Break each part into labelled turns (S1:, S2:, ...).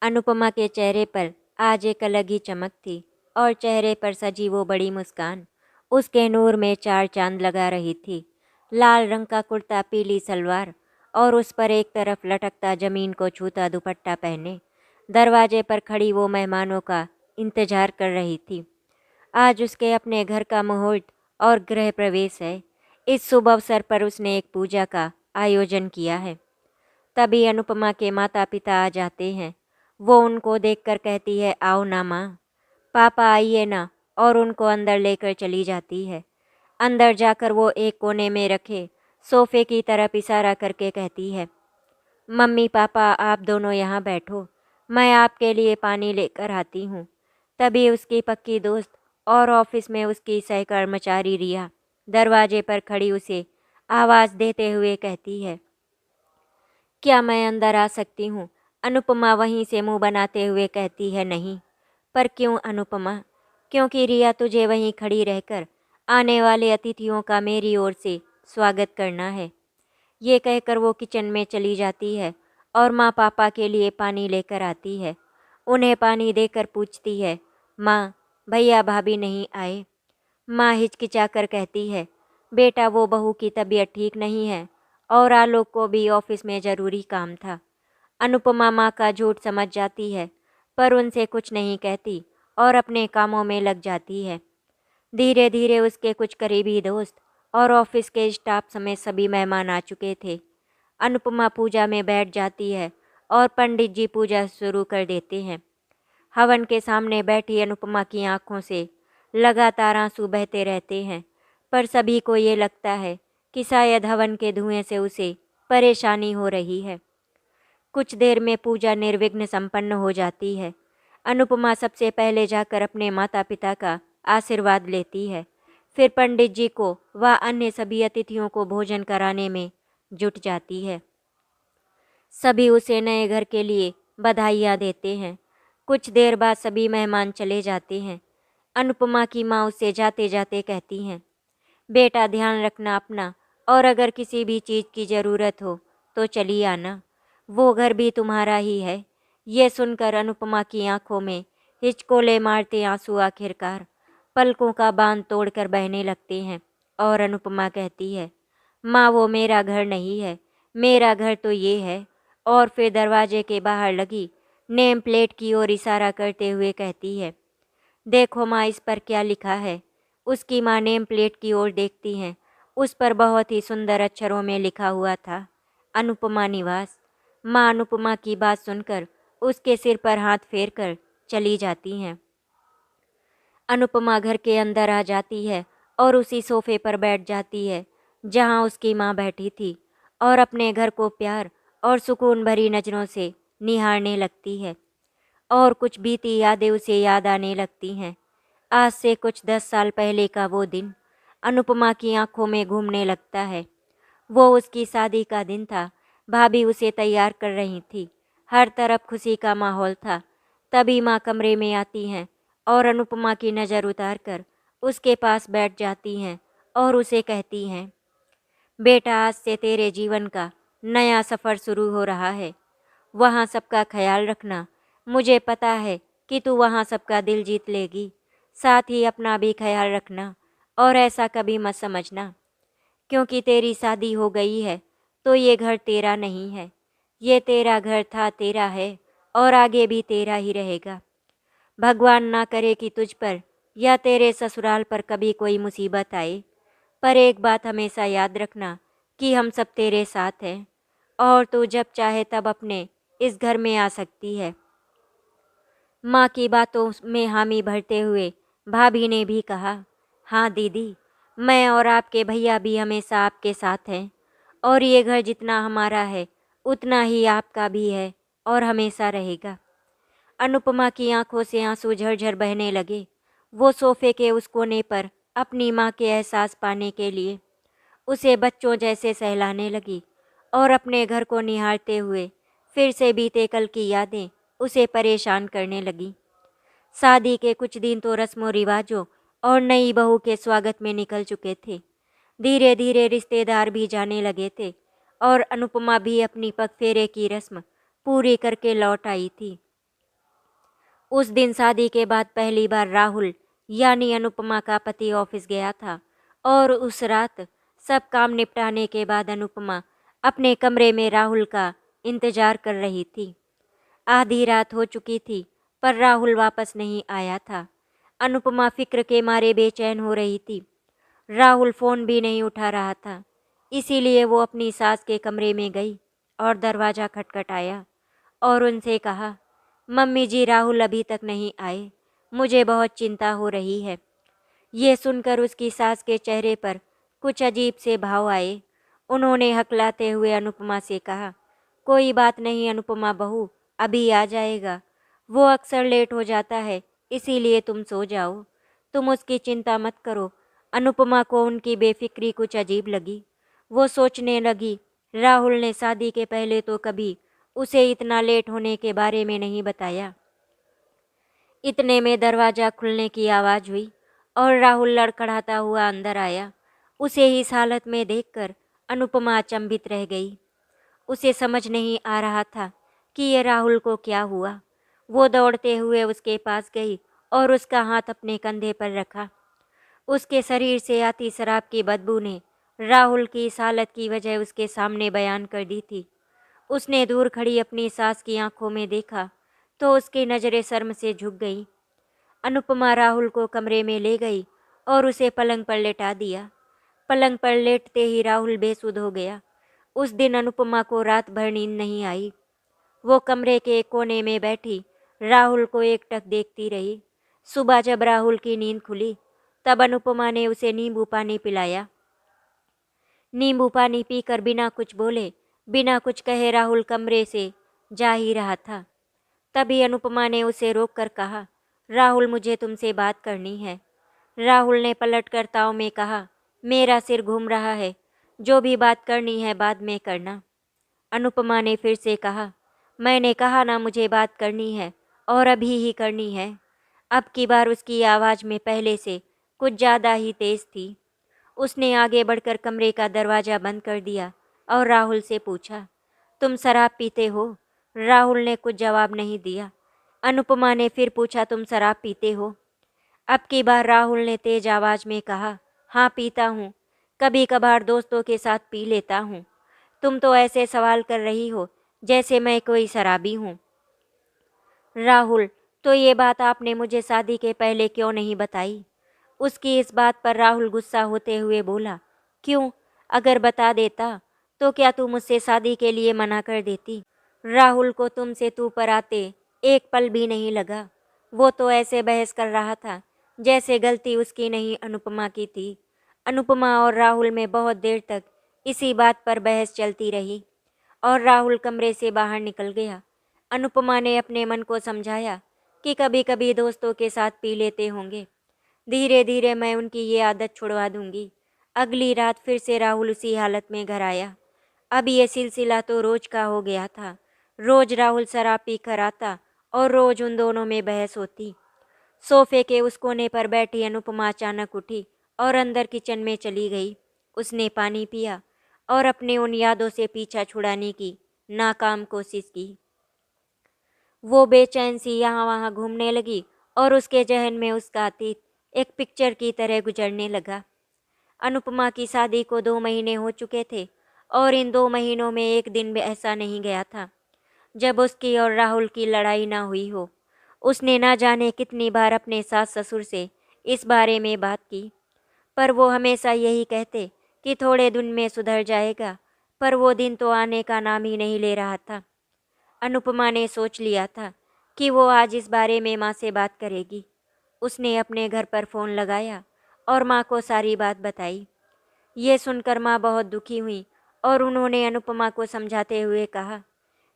S1: अनुपमा के चेहरे पर आज एक अलग ही चमक थी और चेहरे पर सजी वो बड़ी मुस्कान उसके नूर में चार चांद लगा रही थी। लाल रंग का कुर्ता, पीली सलवार और उस पर एक तरफ लटकता जमीन को छूता दुपट्टा पहने दरवाजे पर खड़ी वो मेहमानों का इंतजार कर रही थी। आज उसके अपने घर का मुहूर्त और गृह प्रवेश है। इस शुभ अवसर पर उसने एक पूजा का आयोजन किया है। तभी अनुपमा के माता पिता आ जाते हैं। वो उनको देखकर कहती है, आओ ना माँ, पापा आइए ना, और उनको अंदर लेकर चली जाती है। अंदर जाकर वो एक कोने में रखे सोफे की तरफ इशारा करके कहती है, मम्मी पापा आप दोनों यहाँ बैठो, मैं आपके लिए पानी लेकर आती हूँ। तभी उसकी पक्की दोस्त और ऑफिस में उसकी सहकर्मचारी रिया दरवाजे पर खड़ी उसे आवाज़ देते हुए कहती है, क्या मैं अंदर आ सकती हूँ? अनुपमा वहीं से मुंह बनाते हुए कहती है, नहीं। पर क्यों अनुपमा? क्योंकि रिया, तुझे वहीं खड़ी रहकर आने वाले अतिथियों का मेरी ओर से स्वागत करना है। ये कहकर वो किचन में चली जाती है और माँ पापा के लिए पानी लेकर आती है। उन्हें पानी देकर पूछती है, माँ भैया भाभी नहीं आए? माँ हिचकिचाकर कहती है, बेटा वो बहू की तबीयत ठीक नहीं है और आलोक को भी ऑफिस में ज़रूरी काम था। अनुपमा माँ का झूठ समझ जाती है पर उनसे कुछ नहीं कहती और अपने कामों में लग जाती है। धीरे धीरे उसके कुछ करीबी दोस्त और ऑफिस के स्टाफ समेत सभी मेहमान आ चुके थे। अनुपमा पूजा में बैठ जाती है और पंडित जी पूजा शुरू कर देते हैं। हवन के सामने बैठी अनुपमा की आंखों से लगातार आंसू बहते रहते हैं, पर सभी को ये लगता है कि शायद हवन के धुएं से उसे परेशानी हो रही है। कुछ देर में पूजा निर्विघ्न संपन्न हो जाती है। अनुपमा सबसे पहले जाकर अपने माता पिता का आशीर्वाद लेती है। फिर पंडित जी को व अन्य सभी अतिथियों को भोजन कराने में जुट जाती है। सभी उसे नए घर के लिए बधाइयाँ देते हैं। कुछ देर बाद सभी मेहमान चले जाते हैं। अनुपमा की माँ उसे जाते जाते कहती हैं, बेटा ध्यान रखना अपना, और अगर किसी भी चीज़ की ज़रूरत हो तो चली आना, वो घर भी तुम्हारा ही है। ये सुनकर अनुपमा की आंखों में हिचकोले मारते आंसू आखिरकार पलकों का बांध तोड़कर बहने लगते हैं और अनुपमा कहती है, माँ वो मेरा घर नहीं है, मेरा घर तो ये है। और फिर दरवाजे के बाहर लगी नेम प्लेट की ओर इशारा करते हुए कहती है, देखो माँ इस पर क्या लिखा है। उसकी माँ नेम प्लेट की ओर देखती हैं। उस पर बहुत ही सुंदर अक्षरों में लिखा हुआ था, अनुपमा निवास। माँ अनुपमा की बात सुनकर उसके सिर पर हाथ फेर कर चली जाती हैं। अनुपमा घर के अंदर आ जाती है और उसी सोफे पर बैठ जाती है जहाँ उसकी माँ बैठी थी और अपने घर को प्यार और सुकून भरी नज़रों से निहारने लगती है। और कुछ बीती यादें उसे याद आने लगती हैं। आज से कुछ 10 साल पहले का वो दिन अनुपमा की आंखों में घूमने लगता है। वो उसकी शादी का दिन था। भाभी उसे तैयार कर रही थी। हर तरफ खुशी का माहौल था। तभी माँ कमरे में आती हैं और अनुपमा की नज़र उतार कर उसके पास बैठ जाती हैं और उसे कहती हैं, बेटा आज से तेरे जीवन का नया सफ़र शुरू हो रहा है। वहाँ सबका ख्याल रखना। मुझे पता है कि तू वहाँ सबका दिल जीत लेगी। साथ ही अपना भी ख्याल रखना और ऐसा कभी मत समझना क्योंकि तेरी शादी हो गई है तो ये घर तेरा नहीं है। ये तेरा घर था, तेरा है और आगे भी तेरा ही रहेगा। भगवान ना करे कि तुझ पर या तेरे ससुराल पर कभी कोई मुसीबत आए, पर एक बात हमेशा याद रखना कि हम सब तेरे साथ हैं और तू जब चाहे तब अपने इस घर में आ सकती है। माँ की बातों में हामी भरते हुए भाभी ने भी कहा, हाँ दीदी, मैं और आपके भैया भी हमेशा आपके साथ हैं और ये घर जितना हमारा है उतना ही आपका भी है और हमेशा रहेगा। अनुपमा की आंखों से आंसू झरझर बहने लगे। वो सोफे के उस कोने पर अपनी माँ के एहसास पाने के लिए उसे बच्चों जैसे सहलाने लगी और अपने घर को निहारते हुए फिर से बीते कल की यादें उसे परेशान करने लगी। शादी के कुछ दिन तो रस्मों रिवाजों और नई बहू के स्वागत में निकल चुके थे। धीरे धीरे रिश्तेदार भी जाने लगे थे और अनुपमा भी अपनी पगफेरे की रस्म पूरी करके लौट आई थी। उस दिन शादी के बाद पहली बार राहुल यानी अनुपमा का पति ऑफिस गया था और उस रात सब काम निपटाने के बाद अनुपमा अपने कमरे में राहुल का इंतजार कर रही थी। आधी रात हो चुकी थी पर राहुल वापस नहीं आया था। अनुपमा फिक्र के मारे बेचैन हो रही थी। राहुल फ़ोन भी नहीं उठा रहा था, इसीलिए वो अपनी सास के कमरे में गई और दरवाज़ा खटखटाया और उनसे कहा, मम्मी जी राहुल अभी तक नहीं आए, मुझे बहुत चिंता हो रही है। ये सुनकर उसकी सास के चेहरे पर कुछ अजीब से भाव आए। उन्होंने हकलाते हुए अनुपमा से कहा, कोई बात नहीं अनुपमा बहू, अभी आ जाएगा। वो अक्सर लेट हो जाता है, इसीलिए तुम सो जाओ। तुम उसकी चिंता मत करो। अनुपमा को उनकी बेफिक्री कुछ अजीब लगी। वो सोचने लगी, राहुल ने शादी के पहले तो कभी उसे इतना लेट होने के बारे में नहीं बताया। इतने में दरवाज़ा खुलने की आवाज़ हुई और राहुल लड़खड़ाता हुआ अंदर आया। उसे इस हालत में देखकर अनुपमा अचंभित रह गई। उसे समझ नहीं आ रहा था कि ये राहुल को क्या हुआ। वो दौड़ते हुए उसके पास गई और उसका हाथ अपने कंधे पर रखा। उसके शरीर से आती शराब की बदबू ने राहुल की इस हालत की वजह उसके सामने बयान कर दी थी। उसने दूर खड़ी अपनी सास की आंखों में देखा तो उसकी नज़रें शर्म से झुक गईं। अनुपमा राहुल को कमरे में ले गई और उसे पलंग पर लेटा दिया। पलंग पर लेटते ही राहुल बेसुध हो गया। उस दिन अनुपमा को रात भर नींद नहीं आई। वो कमरे के एक कोने में बैठी राहुल को एकटक देखती रही। सुबह जब राहुल की नींद खुली तब अनुपमा ने उसे नींबू पानी पिलाया। नींबू पानी पीकर बिना कुछ बोले, बिना कुछ कहे राहुल कमरे से जा ही रहा था। तभी अनुपमा ने उसे रोककर कहा, राहुल मुझे तुमसे बात करनी है। राहुल ने पलटकर ताव में कहा, मेरा सिर घूम रहा है, जो भी बात करनी है बाद में करना। अनुपमा ने फिर से कहा, मैंने कहा ना मुझे बात करनी है और अभी ही करनी है। अब की बार उसकी आवाज़ में पहले से कुछ ज़्यादा ही तेज़ थी। उसने आगे बढ़कर कमरे का दरवाज़ा बंद कर दिया और राहुल से पूछा, तुम शराब पीते हो? राहुल ने कुछ जवाब नहीं दिया। अनुपमा ने फिर पूछा, तुम शराब पीते हो? अब की बार राहुल ने तेज आवाज़ में कहा, हाँ पीता हूँ, कभी कभार दोस्तों के साथ पी लेता हूँ। तुम तो ऐसे सवाल कर रही हो जैसे मैं कोई शराबी हूँ। राहुल, तो ये बात आपने मुझे शादी के पहले क्यों नहीं बताई? उसकी इस बात पर राहुल गुस्सा होते हुए बोला, क्यों? अगर बता देता तो क्या तू मुझसे शादी के लिए मना कर देती? राहुल को तुमसे तू पर आते एक पल भी नहीं लगा। वो तो ऐसे बहस कर रहा था जैसे गलती उसकी नहीं अनुपमा की थी। अनुपमा और राहुल में बहुत देर तक इसी बात पर बहस चलती रही और राहुल कमरे से बाहर निकल गया। अनुपमा ने अपने मन को समझाया कि कभी कभी दोस्तों के साथ पी लेते होंगे, धीरे धीरे मैं उनकी ये आदत छुड़वा दूंगी। अगली रात फिर से राहुल उसी हालत में घर आया। अब ये सिलसिला तो रोज का हो गया था। रोज राहुल शराब पी कर आता और रोज उन दोनों में बहस होती। सोफे के उस कोने पर बैठी अनुपमा अचानक उठी और अंदर किचन में चली गई। उसने पानी पिया और अपने उन यादों से पीछा छुड़ाने की नाकाम कोशिश की। वो बेचैन सी यहाँ वहाँ घूमने लगी और उसके जहन में उसका अतीत एक पिक्चर की तरह गुजरने लगा। अनुपमा की शादी को 2 महीने हो चुके थे और इन 2 महीनों में एक दिन भी ऐसा नहीं गया था जब उसकी और राहुल की लड़ाई ना हुई हो। उसने ना जाने कितनी बार अपने सास ससुर से इस बारे में बात की, पर वो हमेशा यही कहते कि थोड़े दिन में सुधर जाएगा, पर वो दिन तो आने का नाम ही नहीं ले रहा था। अनुपमा ने सोच लिया था कि वो आज इस बारे में माँ से बात करेगी। उसने अपने घर पर फ़ोन लगाया और माँ को सारी बात बताई। ये सुनकर माँ बहुत दुखी हुई और उन्होंने अनुपमा को समझाते हुए कहा,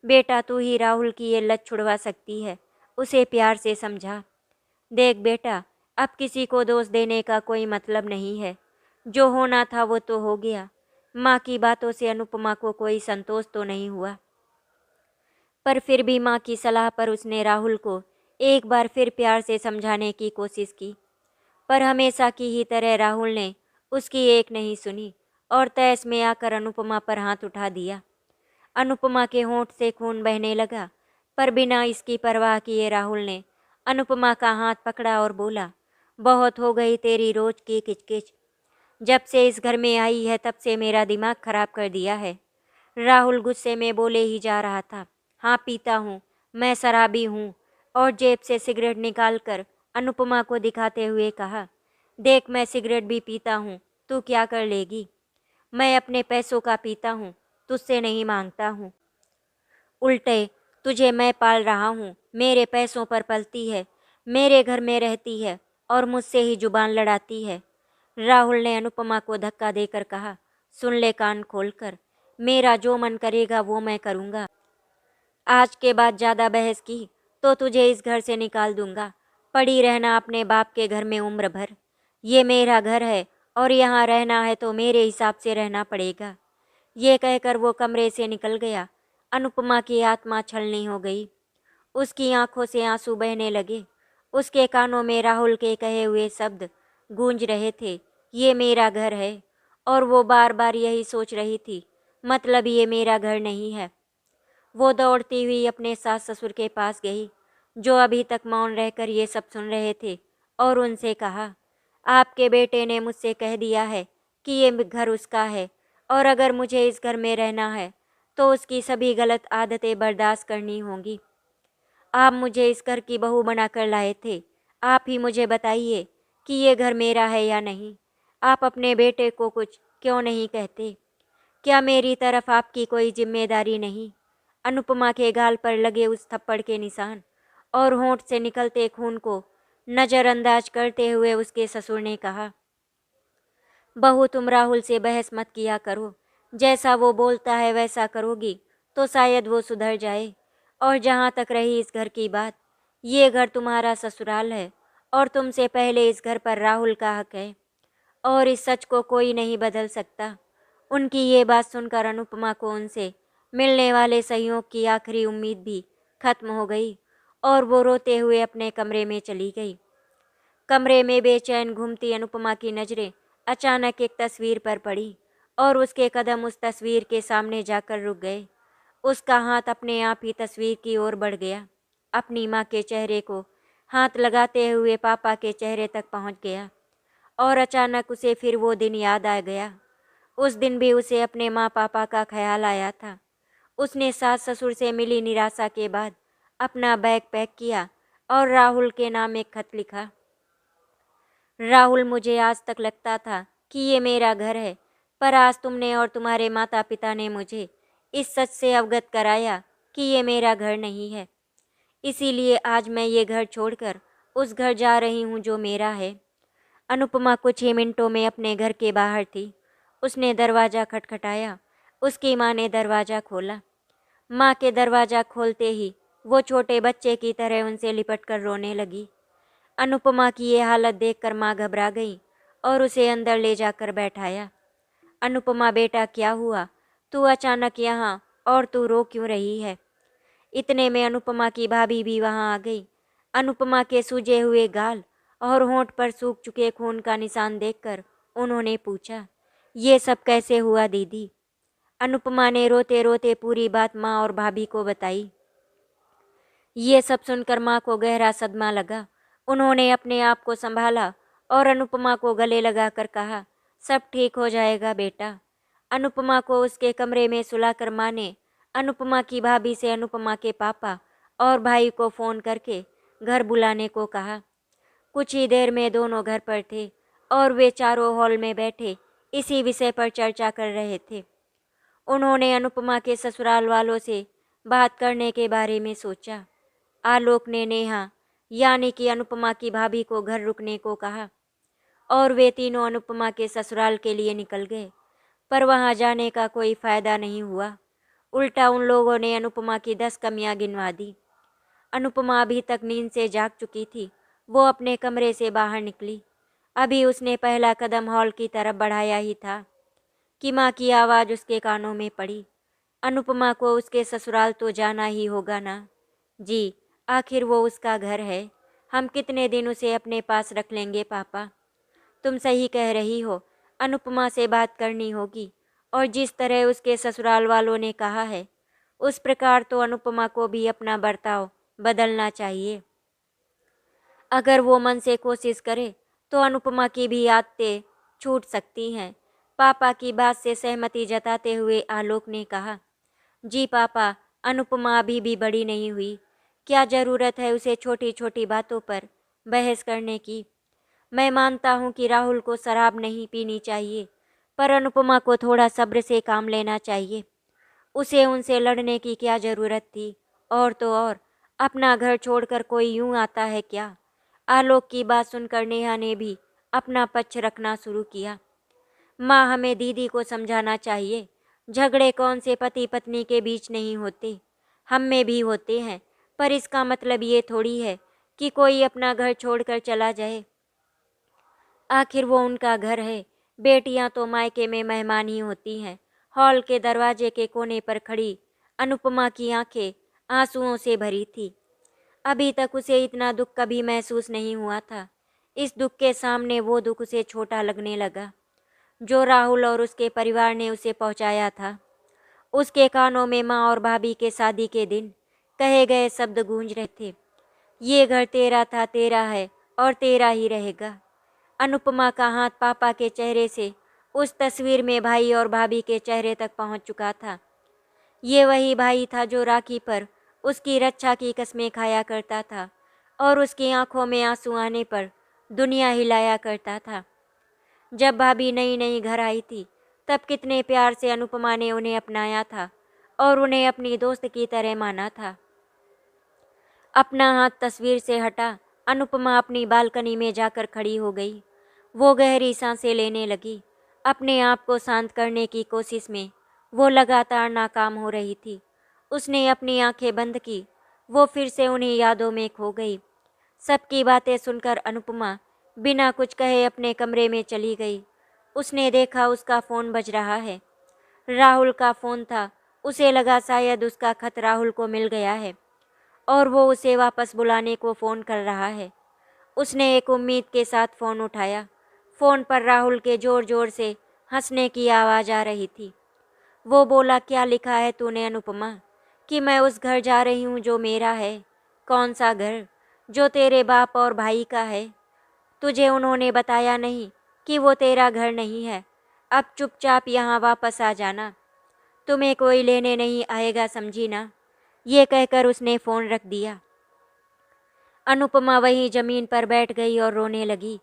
S1: बेटा तू ही राहुल की ये लत छुड़वा सकती है, उसे प्यार से समझा। देख बेटा, अब किसी को दोष देने का कोई मतलब नहीं है। जो होना था वो तो हो गया। माँ की बातों से अनुपमा को कोई संतोष तो नहीं हुआ, पर फिर भी माँ की सलाह पर उसने राहुल को एक बार फिर प्यार से समझाने की कोशिश की। पर हमेशा की ही तरह राहुल ने उसकी एक नहीं सुनी और तहस में आकर अनुपमा पर हाथ उठा दिया। अनुपमा के होंठ से खून बहने लगा, पर बिना इसकी परवाह किए राहुल ने अनुपमा का हाथ पकड़ा और बोला, बहुत हो गई तेरी रोज की किचकिच। जब से इस घर में आई है तब से मेरा दिमाग खराब कर दिया है। राहुल गुस्से में बोले ही जा रहा था। हाँ पीता हूँ, मैं शराबी हूँ। और जेब से सिगरेट निकालकर अनुपमा को दिखाते हुए कहा, देख मैं सिगरेट भी पीता हूँ, तू क्या कर लेगी? मैं अपने पैसों का पीता हूँ, तुझसे नहीं मांगता हूँ। उल्टे तुझे मैं पाल रहा हूँ, मेरे पैसों पर पलती है, मेरे घर में रहती है और मुझसे ही जुबान लड़ाती है। राहुल ने अनुपमा को धक्का देकर कहा, सुन ले कान खोलकर, मेरा जो मन करेगा वो मैं करूँगा। आज के बाद ज़्यादा बहस की तो तुझे इस घर से निकाल दूंगा। पड़ी रहना अपने बाप के घर में उम्र भर। ये मेरा घर है और यहाँ रहना है तो मेरे हिसाब से रहना पड़ेगा। ये कहकर वो कमरे से निकल गया। अनुपमा की आत्मा छलनी हो गई। उसकी आंखों से आंसू बहने लगे। उसके कानों में राहुल के कहे हुए शब्द गूंज रहे थे, ये मेरा घर है। और वो बार बार यही सोच रही थी, मतलब ये मेरा घर नहीं है। वो दौड़ती हुई अपने सास ससुर के पास गई, जो अभी तक मौन रहकर ये सब सुन रहे थे, और उनसे कहा, आपके बेटे ने मुझसे कह दिया है कि ये घर उसका है, और अगर मुझे इस घर में रहना है तो उसकी सभी गलत आदतें बर्दाश्त करनी होंगी। आप मुझे इस घर की बहू बनाकर लाए थे, आप ही मुझे बताइए कि ये घर मेरा है या नहीं। आप अपने बेटे को कुछ क्यों नहीं कहते? क्या मेरी तरफ आपकी कोई जिम्मेदारी नहीं? अनुपमा के गाल पर लगे उस थप्पड़ के निशान और होंठ से निकलते खून को नज़रअंदाज करते हुए उसके ससुर ने कहा, बहू तुम राहुल से बहस मत किया करो, जैसा वो बोलता है वैसा करोगी तो शायद वो सुधर जाए। और जहाँ तक रही इस घर की बात, ये घर तुम्हारा ससुराल है और तुमसे पहले इस घर पर राहुल का हक है और इस सच को कोई नहीं बदल सकता। उनकी ये बात सुनकर अनुपमा को उनसे मिलने वाले सहयोग की आखिरी उम्मीद भी खत्म हो गई और वो रोते हुए अपने कमरे में चली गई। कमरे में बेचैन घूमती अनुपमा की नज़रें अचानक एक तस्वीर पर पड़ी और उसके कदम उस तस्वीर के सामने जाकर रुक गए। उसका हाथ अपने आप ही तस्वीर की ओर बढ़ गया, अपनी माँ के चेहरे को हाथ लगाते हुए पापा के चेहरे तक पहुँच गया। और अचानक उसे फिर वो दिन याद आ गया। उस दिन भी उसे अपने माँ पापा का ख्याल आया था। उसने सास ससुर से मिली निराशा के बाद अपना बैग पैक किया और राहुल के नाम एक खत लिखा। राहुल, मुझे आज तक लगता था कि ये मेरा घर है, पर आज तुमने और तुम्हारे माता पिता ने मुझे इस सच से अवगत कराया कि ये मेरा घर नहीं है। इसीलिए आज मैं ये घर छोड़कर उस घर जा रही हूँ जो मेरा है। अनुपमा कुछ ही मिनटों में अपने घर के बाहर थी। उसने दरवाज़ा खटखटाया। उसकी माँ ने दरवाज़ा खोला। माँ के दरवाज़ा खोलते ही वो छोटे बच्चे की तरह उनसे लिपटकर रोने लगी। अनुपमा की ये हालत देखकर माँ घबरा गई और उसे अंदर ले जाकर बैठाया। अनुपमा बेटा, क्या हुआ? तू अचानक यहाँ, और तू रो क्यों रही है? इतने में अनुपमा की भाभी भी वहाँ आ गई। अनुपमा के सूजे हुए गाल और होंठ पर सूख चुके खून का निशान देखकर उन्होंने पूछा, ये सब कैसे हुआ दीदी? अनुपमा ने रोते रोते पूरी बात माँ और भाभी को बताई। ये सब सुनकर माँ को गहरा सदमा लगा। उन्होंने अपने आप को संभाला और अनुपमा को गले लगाकर कहा, सब ठीक हो जाएगा बेटा। अनुपमा को उसके कमरे में सुलाकर माँ ने अनुपमा की भाभी से अनुपमा के पापा और भाई को फ़ोन करके घर बुलाने को कहा। कुछ ही देर में दोनों घर पर थे और वे चारों हॉल में बैठे इसी विषय पर चर्चा कर रहे थे। उन्होंने अनुपमा के ससुराल वालों से बात करने के बारे में सोचा। आलोक ने नेहा यानी कि अनुपमा की भाभी को घर रुकने को कहा और वे तीनों अनुपमा के ससुराल के लिए निकल गए, पर वहां जाने का कोई फायदा नहीं हुआ। उल्टा उन लोगों ने अनुपमा की 10 कमियां गिनवा दी। अनुपमा अभी तक नींद से जाग चुकी थी। वो अपने कमरे से बाहर निकली। अभी उसने पहला कदम हॉल की तरफ बढ़ाया ही था कि माँ की आवाज़ उसके कानों में पड़ी। अनुपमा को उसके ससुराल तो जाना ही होगा ना? जी, आखिर वो उसका घर है। हम कितने दिन उसे अपने पास रख लेंगे पापा? तुम सही कह रही हो, अनुपमा से बात करनी होगी और जिस तरह उसके ससुराल वालों ने कहा है उस प्रकार तो अनुपमा को भी अपना बर्ताव बदलना चाहिए। अगर वो मन से कोशिश करे तो अनुपमा की भी आदतें छूट सकती हैं। पापा की बात से सहमति जताते हुए आलोक ने कहा, जी पापा, अनुपमा अभी भी बड़ी नहीं हुई। क्या ज़रूरत है उसे छोटी छोटी बातों पर बहस करने की। मैं मानता हूँ कि राहुल को शराब नहीं पीनी चाहिए, पर अनुपमा को थोड़ा सब्र से काम लेना चाहिए। उसे उनसे लड़ने की क्या ज़रूरत थी। और तो और, अपना घर छोड़कर कोई यूं आता है क्या। आलोक की बात सुनकर नेहा ने भी अपना पक्ष रखना शुरू किया। माँ, हमें दीदी को समझाना चाहिए। झगड़े कौन से पति पत्नी के बीच नहीं होते, हम में भी होते हैं। पर इसका मतलब ये थोड़ी है कि कोई अपना घर छोड़कर चला जाए। आखिर वो उनका घर है। बेटियां तो मायके में मेहमान ही होती हैं। हॉल के दरवाजे के कोने पर खड़ी अनुपमा की आंखें आंसुओं से भरी थी। अभी तक उसे इतना दुख कभी महसूस नहीं हुआ था। इस दुख के सामने वो दुख उसे छोटा लगने लगा जो राहुल और उसके परिवार ने उसे पहुंचाया था। उसके कानों में माँ और भाभी के शादी के दिन कहे गए शब्द गूंज रहे थे, ये घर तेरा था, तेरा है और तेरा ही रहेगा। अनुपमा का हाथ पापा के चेहरे से उस तस्वीर में भाई और भाभी के चेहरे तक पहुंच चुका था। ये वही भाई था जो राखी पर उसकी रक्षा की कस्में खाया करता था और उसकी आंखों में आंसू आने पर दुनिया हिलाया करता था। जब भाभी नई नई घर आई थी तब कितने प्यार से अनुपमा ने उन्हें अपनाया था और उन्हें अपनी दोस्त की तरह माना था। अपना हाथ तस्वीर से हटा अनुपमा अपनी बालकनी में जाकर खड़ी हो गई। वो गहरी सांसें लेने लगी। अपने आप को शांत करने की कोशिश में वो लगातार नाकाम हो रही थी। उसने अपनी आंखें बंद की। वो फिर से उन्हीं यादों में खो गई। सबकी बातें सुनकर अनुपमा बिना कुछ कहे अपने कमरे में चली गई। उसने देखा उसका फ़ोन बज रहा है। राहुल का फ़ोन था। उसे लगा शायद उसका खत राहुल को मिल गया है और वो उसे वापस बुलाने को फ़ोन कर रहा है। उसने एक उम्मीद के साथ फ़ोन उठाया। फ़ोन पर राहुल के ज़ोर ज़ोर से हंसने की आवाज़ आ रही थी। वो बोला, क्या लिखा है तूने अनुपमा? कि मैं उस घर जा रही हूँ जो मेरा है। कौन सा घर? जो तेरे बाप और भाई का है। तुझे उन्होंने बताया नहीं कि वो तेरा घर नहीं है। अब चुपचाप यहाँ वापस आ जाना। तुम्हें कोई लेने नहीं आएगा, समझी ना। ये कहकर उसने फ़ोन रख दिया। अनुपमा वहीं ज़मीन पर बैठ गई और रोने लगी।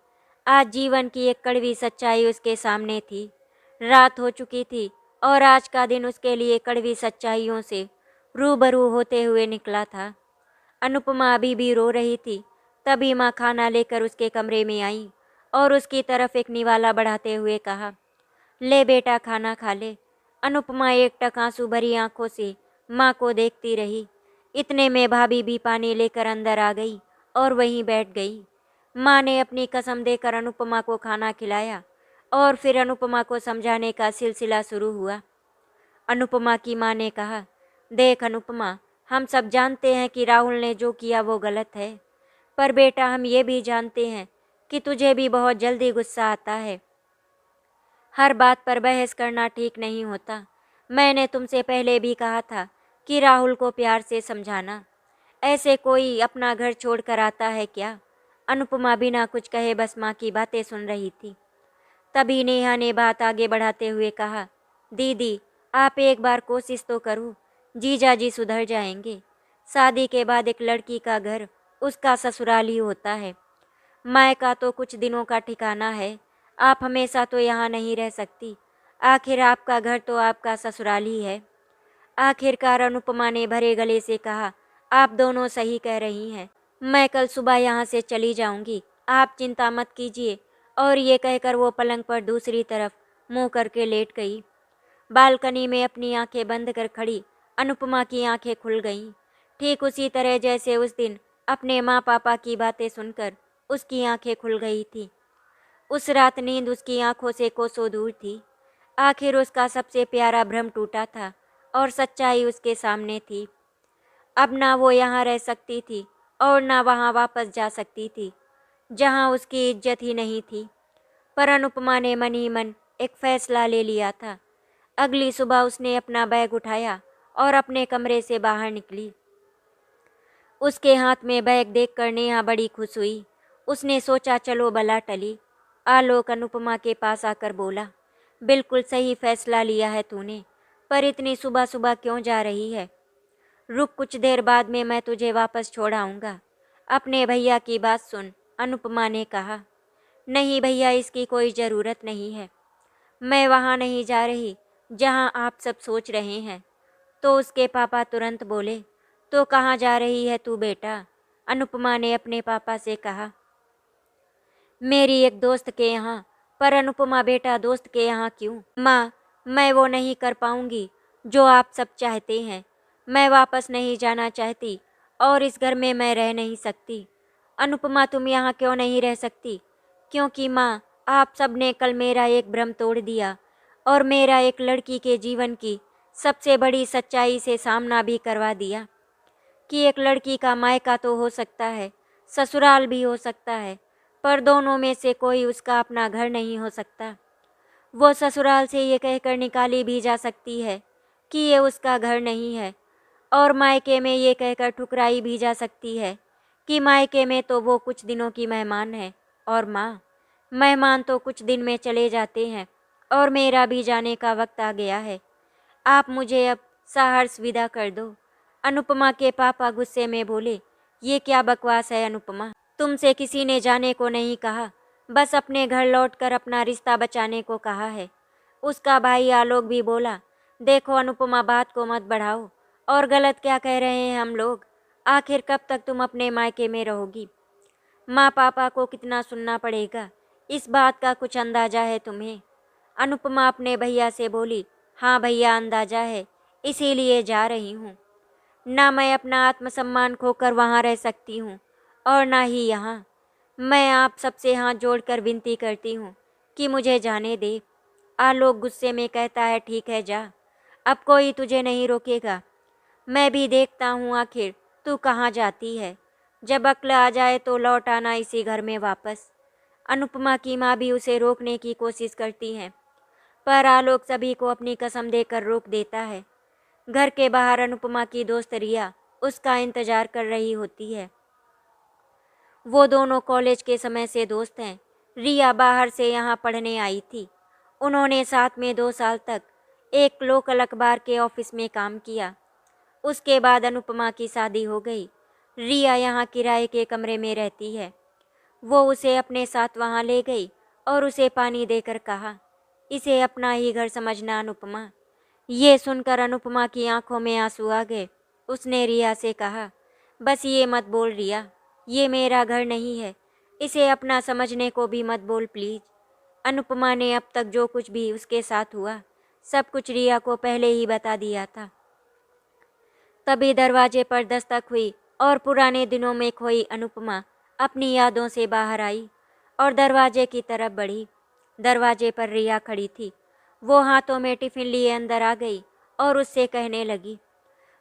S1: आज जीवन की एक कड़वी सच्चाई उसके सामने थी। रात हो चुकी थी और आज का दिन उसके लिए कड़वी सच्चाइयों से रूबरू होते हुए निकला था। अनुपमा अभी भी रो रही थी। तभी माँ खाना लेकर उसके कमरे में आई और उसकी तरफ एक निवाला बढ़ाते हुए कहा, ले बेटा, खाना खा ले। अनुपमा एकटक आंसू भरी आंखों से माँ को देखती रही। इतने में भाभी भी पानी लेकर अंदर आ गई और वहीं बैठ गई। माँ ने अपनी कसम देकर अनुपमा को खाना खिलाया और फिर अनुपमा को समझाने का सिलसिला शुरू हुआ। अनुपमा की माँ ने कहा, देख अनुपमा, हम सब जानते हैं कि राहुल ने जो किया वो गलत है, पर बेटा हम ये भी जानते हैं कि तुझे भी बहुत जल्दी गुस्सा आता है। हर बात पर बहस करना ठीक नहीं होता। मैंने तुमसे पहले भी कहा था कि राहुल को प्यार से समझाना। ऐसे कोई अपना घर छोड़कर आता है क्या? अनुपमा बिना कुछ कहे बस माँ की बातें सुन रही थी। तभी नेहा ने बात आगे बढ़ाते हुए कहा, दीदी, आप एक बार कोशिश तो करो। जीजा जी सुधर जाएंगे। शादी के बाद एक लड़की का घर उसका ससुराल ही होता है। मायका तो कुछ दिनों का ठिकाना है। आप हमेशा तो यहाँ नहीं रह सकती। आखिर आपका घर तो आपका ससुराल ही है। आखिरकार अनुपमा ने भरे गले से कहा, आप दोनों सही कह रही हैं। मैं कल सुबह यहाँ से चली जाऊँगी, आप चिंता मत कीजिए। और ये कहकर वो पलंग पर दूसरी तरफ मुंह करके लेट गई। बालकनी में अपनी आंखें बंद कर खड़ी अनुपमा की आंखें खुल गईं। ठीक उसी तरह जैसे उस दिन अपने माँ पापा की बातें सुनकर उसकी आंखें खुल गई थी। उस रात नींद उसकी आंखों से कोसों दूर थी। आखिर उसका सबसे प्यारा भ्रम टूटा था और सच्चाई उसके सामने थी। अब ना वो यहाँ रह सकती थी और ना वहाँ वापस जा सकती थी जहाँ उसकी इज्जत ही नहीं थी। पर अनुपमा ने मन ही मन एक फैसला ले लिया था। अगली सुबह उसने अपना बैग उठाया और अपने कमरे से बाहर निकली। उसके हाथ में बैग देखकर नेहा बड़ी खुश हुई। उसने सोचा चलो बला टली। आलोक अनुपमा के पास आकर बोला, बिल्कुल सही फैसला लिया है तूने, पर इतनी सुबह सुबह क्यों जा रही है? रुक, कुछ देर बाद में मैं तुझे वापस छोड़ आऊँगा। अपने भैया की बात सुन, अनुपमा ने कहा। नहीं भैया, इसकी कोई ज़रूरत नहीं है। मैं वहाँ नहीं जा रही जहाँ आप सब सोच रहे हैं। तो उसके पापा तुरंत बोले, तो कहाँ जा रही है तू बेटा? अनुपमा ने अपने पापा से कहा। मेरी एक दोस्त के यहाँ। पर अनुपमा बेटा, दोस्त के यहाँ क्यों? माँ, मैं वो नहीं कर पाऊँगी जो आप सब चाहते हैं। मैं वापस नहीं जाना चाहती और इस घर में मैं रह नहीं सकती। अनुपमा, तुम यहाँ क्यों नहीं रह सकती? क्योंकि माँ, आप सब ने कल मेरा एक भ्रम तोड़ दिया और मेरा एक लड़की के जीवन की सबसे बड़ी सच्चाई से सामना भी करवा दिया कि एक लड़की का मायका तो हो सकता है, ससुराल भी हो सकता है, पर दोनों में से कोई उसका अपना घर नहीं हो सकता। वो ससुराल से ये कहकर निकाली भी जा सकती है कि ये उसका घर नहीं है, और मायके में ये कहकर ठुकराई भी जा सकती है कि मायके में तो वो कुछ दिनों की मेहमान है। और माँ, मेहमान तो कुछ दिन में चले जाते हैं और मेरा भी जाने का वक्त आ गया है। आप मुझे अब सहर्ष विदा कर दो। अनुपमा के पापा गुस्से में बोले, ये क्या बकवास है अनुपमा? तुमसे किसी ने जाने को नहीं कहा, बस अपने घर लौटकर अपना रिश्ता बचाने को कहा है। उसका भाई आलोक भी बोला, देखो अनुपमा, बात को मत बढ़ाओ। और गलत क्या कह रहे हैं हम लोग? आखिर कब तक तुम अपने मायके में रहोगी? माँ पापा को कितना सुनना पड़ेगा, इस बात का कुछ अंदाजा है तुम्हें? अनुपमा अपने भैया से बोली, हाँ भैया, अंदाजा है, इसीलिए जा रही हूँ। ना मैं अपना आत्मसम्मान खोकर वहाँ रह सकती हूँ और ना ही यहाँ। मैं आप सबसे हाथ जोड़कर विनती करती हूँ कि मुझे जाने दे। आलोक गुस्से में कहता है, ठीक है जा, अब कोई तुझे नहीं रोकेगा। मैं भी देखता हूँ आखिर तू कहाँ जाती है। जब अक्ल आ जाए तो लौट आना इसी घर में वापस। अनुपमा की माँ भी उसे रोकने की कोशिश करती है, पर आलोक सभी को अपनी कसम देकर रोक देता है। घर के बाहर अनुपमा की दोस्त रिया उसका इंतजार कर रही होती है। वो दोनों कॉलेज के समय से दोस्त हैं। रिया बाहर से यहाँ पढ़ने आई थी। उन्होंने साथ में 2 साल तक एक लोकल अखबार के ऑफिस में काम किया। उसके बाद अनुपमा की शादी हो गई। रिया यहाँ किराए के कमरे में रहती है। वो उसे अपने साथ वहाँ ले गई और उसे पानी देकर कहा, इसे अपना ही घर समझना अनुपमा। ये सुनकर अनुपमा की आंखों में आंसू आ गए। उसने रिया से कहा, बस ये मत बोल रिया, ये मेरा घर नहीं है, इसे अपना समझने को भी मत बोल प्लीज। अनुपमा ने अब तक जो कुछ भी उसके साथ हुआ सब कुछ रिया को पहले ही बता दिया था। तभी दरवाजे पर दस्तक हुई और पुराने दिनों में खोई अनुपमा अपनी यादों से बाहर आई और दरवाजे की तरफ बढ़ी। दरवाजे पर रिया खड़ी थी। वो हाथों में टिफिन लिए अंदर आ गई और उससे कहने लगी,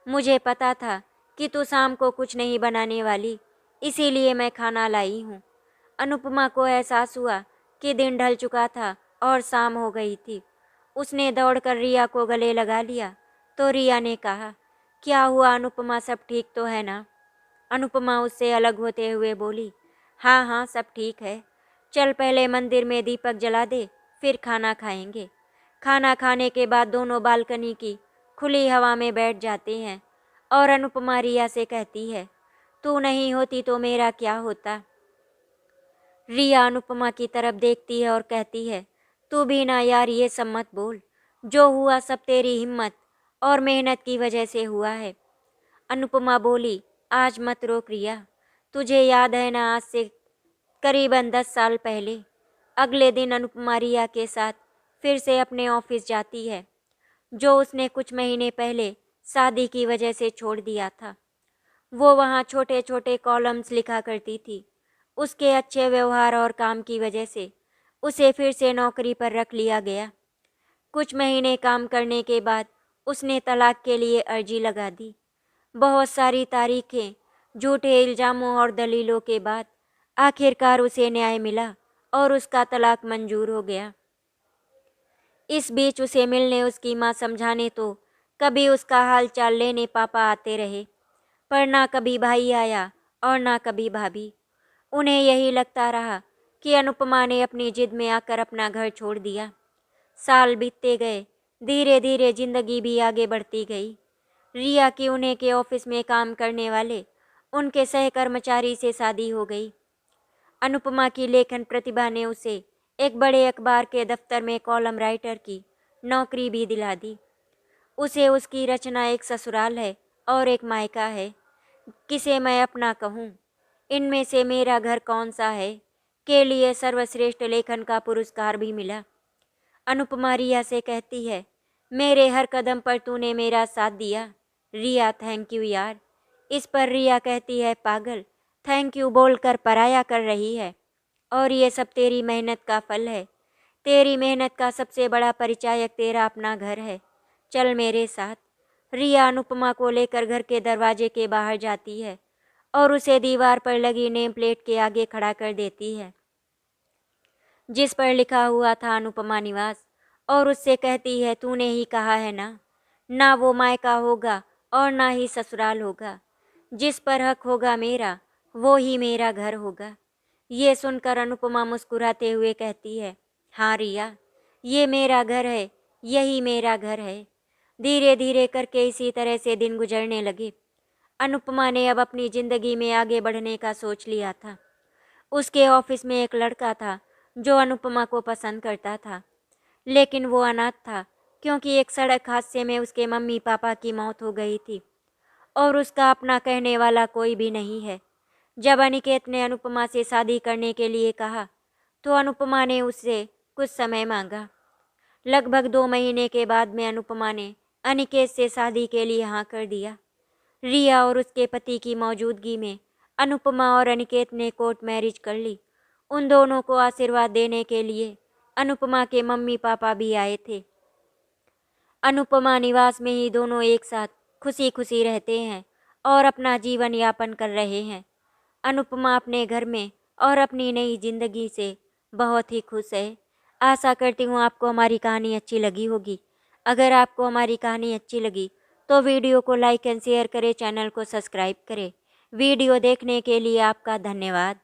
S1: मुझे पता था कि तू शाम को कुछ नहीं बनाने वाली, इसीलिए मैं खाना लाई हूँ। अनुपमा को एहसास हुआ कि दिन ढल चुका था और शाम हो गई थी। उसने दौड़कर रिया को गले लगा लिया तो रिया ने कहा, क्या हुआ अनुपमा, सब ठीक तो है ना? अनुपमा उससे अलग होते हुए बोली, हाँ हाँ, सब ठीक है। चल पहले मंदिर में दीपक जला दे, फिर खाना खाएंगे। खाना खाने के बाद दोनों बालकनी की खुली हवा में बैठ जाते हैं और अनुपमा रिया से कहती है, तू नहीं होती तो मेरा क्या होता? रिया अनुपमा की तरफ देखती है और कहती है, तू भी ना यार, ये सब मत बोल। जो हुआ सब तेरी हिम्मत और मेहनत की वजह से हुआ है। अनुपमा बोली, आज मत रोक रिया, तुझे याद है ना, आज से करीबन 10 साल पहले अगले दिन अनुपमा रिया के साथ फिर से अपने ऑफिस जाती है, जो उसने कुछ महीने पहले शादी की वजह से छोड़ दिया था। वो वहाँ छोटे छोटे कॉलम्स लिखा करती थी। उसके अच्छे व्यवहार और काम की वजह से उसे फिर से नौकरी पर रख लिया गया। कुछ महीने काम करने के बाद उसने तलाक के लिए अर्जी लगा दी। बहुत सारी तारीखें, झूठे इल्ज़ामों और दलीलों के बाद आखिरकार उसे न्याय मिला और उसका तलाक मंजूर हो गया। इस बीच उसे मिलने उसकी माँ समझाने तो कभी उसका हाल चाल लेने पापा आते रहे, पर ना कभी भाई आया और ना कभी भाभी। उन्हें यही लगता रहा कि अनुपमा ने अपनी जिद में आकर अपना घर छोड़ दिया। साल बीतते गए, धीरे धीरे जिंदगी भी आगे बढ़ती गई। रिया की उन्हें के ऑफिस में काम करने वाले उनके सहकर्मचारी से शादी हो गई। अनुपमा की लेखन प्रतिभा ने उसे एक बड़े अखबार के दफ्तर में कॉलम राइटर की नौकरी भी दिला दी। उसे उसकी रचना एक ससुराल है और एक मायका है। किसे मैं अपना कहूँ, इनमें से मेरा घर कौन सा है के लिए सर्वश्रेष्ठ लेखन का पुरस्कार भी मिला। अनुपमा रिया से कहती है, मेरे हर कदम पर तूने मेरा साथ दिया रिया, थैंक यू यार। इस पर रिया कहती है, पागल, थैंक यू बोलकर पराया कर रही है, और ये सब तेरी मेहनत का फल है। तेरी मेहनत का सबसे बड़ा परिचायक तेरा अपना घर है। चल मेरे साथ। रिया अनुपमा को लेकर घर के दरवाजे के बाहर जाती है और उसे दीवार पर लगी नेम प्लेट के आगे खड़ा कर देती है जिस पर लिखा हुआ था अनुपमा निवास, और उससे कहती है, तूने ही कहा है ना वो मायका होगा और ना ही ससुराल होगा। जिस पर हक होगा मेरा, वो ही मेरा घर होगा। ये सुनकर अनुपमा मुस्कुराते हुए कहती है, हाँ रिया, ये मेरा घर है, यही मेरा घर है। धीरे धीरे करके इसी तरह से दिन गुजरने लगे। अनुपमा ने अब अपनी जिंदगी में आगे बढ़ने का सोच लिया था। उसके ऑफिस में एक लड़का था जो अनुपमा को पसंद करता था, लेकिन वो अनाथ था क्योंकि एक सड़क हादसे में उसके मम्मी पापा की मौत हो गई थी और उसका अपना कहने वाला कोई भी नहीं है। जब अनिकेत ने अनुपमा से शादी करने के लिए कहा तो अनुपमा ने उससे कुछ समय मांगा। लगभग 2 महीने के बाद में अनुपमा ने अनिकेत से शादी के लिए हाँ कर दिया। रिया और उसके पति की मौजूदगी में अनुपमा और अनिकेत ने कोर्ट मैरिज कर ली। उन दोनों को आशीर्वाद देने के लिए अनुपमा के मम्मी पापा भी आए थे। अनुपमा निवास में ही दोनों एक साथ खुशी खुशी रहते हैं और अपना जीवन यापन कर रहे हैं। अनुपमा अपने घर में और अपनी नई जिंदगी से बहुत ही खुश है। आशा करती हूँ आपको हमारी कहानी अच्छी लगी होगी। अगर आपको हमारी कहानी अच्छी लगी तो वीडियो को लाइक एंड शेयर करें, चैनल को सब्सक्राइब करें। वीडियो देखने के लिए आपका धन्यवाद।